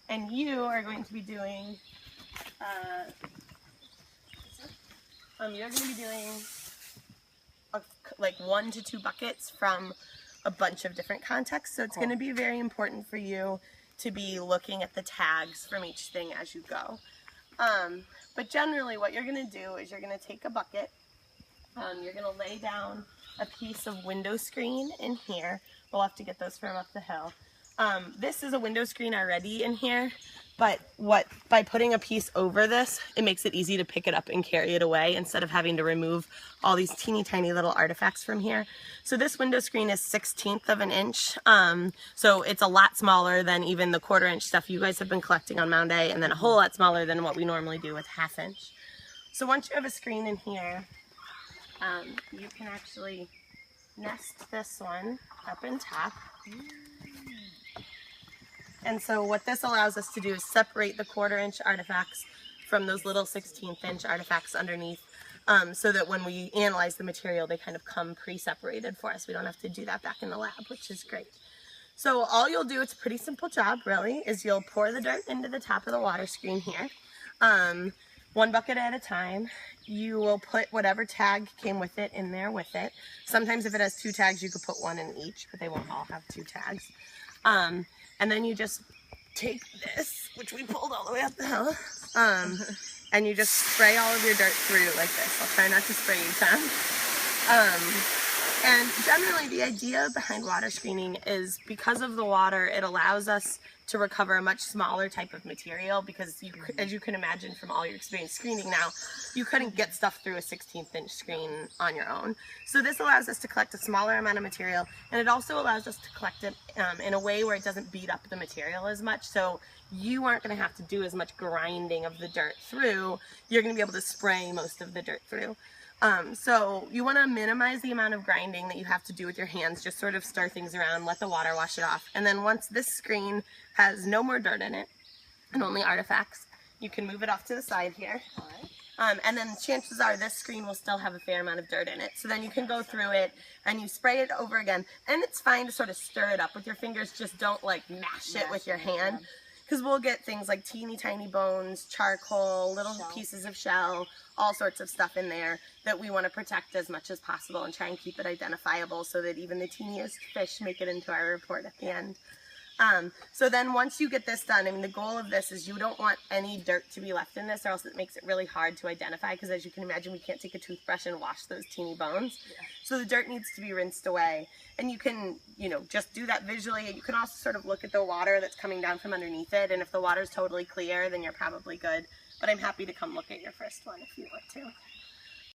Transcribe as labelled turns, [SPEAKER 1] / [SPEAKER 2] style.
[SPEAKER 1] And you are going to be doing, you're going to be doing like 1 to 2 buckets from a bunch of different contexts. So it's going to be very important for you to be looking at the tags from each thing as you go. But generally what you're going to do is you're going to take a bucket, you're going to lay down a piece of window screen in here. We'll have to get those from up the hill. This is a window screen already in here, but by putting a piece over this, it makes it easy to pick it up and carry it away instead of having to remove all these teeny tiny little artifacts from here. So this window screen is 1/16 of an inch. So it's a lot smaller than even the 1/4 inch stuff you guys have been collecting on Mound A, and then a whole lot smaller than what we normally do with 1/2 inch. So once you have a screen in here, you can actually nest this one up in top. And so what this allows us to do is separate the 1/4 inch artifacts from those little 1/16 inch artifacts underneath, so that when we analyze the material, they kind of come pre-separated for us. We don't have to do that back in the lab, which is great. So all you'll do, it's a pretty simple job really, is you'll pour the dirt into the top of the water screen here, 1 bucket at a time. You will put whatever tag came with it in there with it. Sometimes if it has 2 tags, you could put 1 in each, but they won't all have 2 tags. And then you just take this, which we pulled all the way up the hill, and you just spray all of your dirt through like this. I'll try not to spray each time. And generally the idea behind water screening is because of the water, it allows us to recover a much smaller type of material, because you, as you can imagine from all your experience screening now, you couldn't get stuff through a 1/16 inch screen on your own. So this allows us to collect a smaller amount of material, and it also allows us to collect it in a way where it doesn't beat up the material as much. So you aren't going to have to do as much grinding of the dirt through. You're going to be able to spray most of the dirt through. So you want to minimize the amount of grinding that you have to do with your hands. Just sort of stir things around, let the water wash it off. And then once this screen has no more dirt in it and only artifacts, you can move it off to the side here. And then chances are this screen will still have a fair amount of dirt in it. So then you can go through it and you spray it over again. And it's fine to sort of stir it up with your fingers. Just don't like mash it with your hand. Because we'll get things like teeny tiny bones, charcoal, little pieces of shell, all sorts of stuff in there that we want to protect as much as possible and try and keep it identifiable so that even the teeniest fish make it into our report at the end. So then once you get this done, I mean, the goal of this is you don't want any dirt to be left in this, or else it makes it really hard to identify, because as you can imagine, we can't take a toothbrush and wash those teeny bones. So the dirt needs to be rinsed away, and you can, you know, just do that visually. You can also sort of look at the water that's coming down from underneath it, and if the water's totally clear, then you're probably good. But I'm happy to come look at your first one if you want to.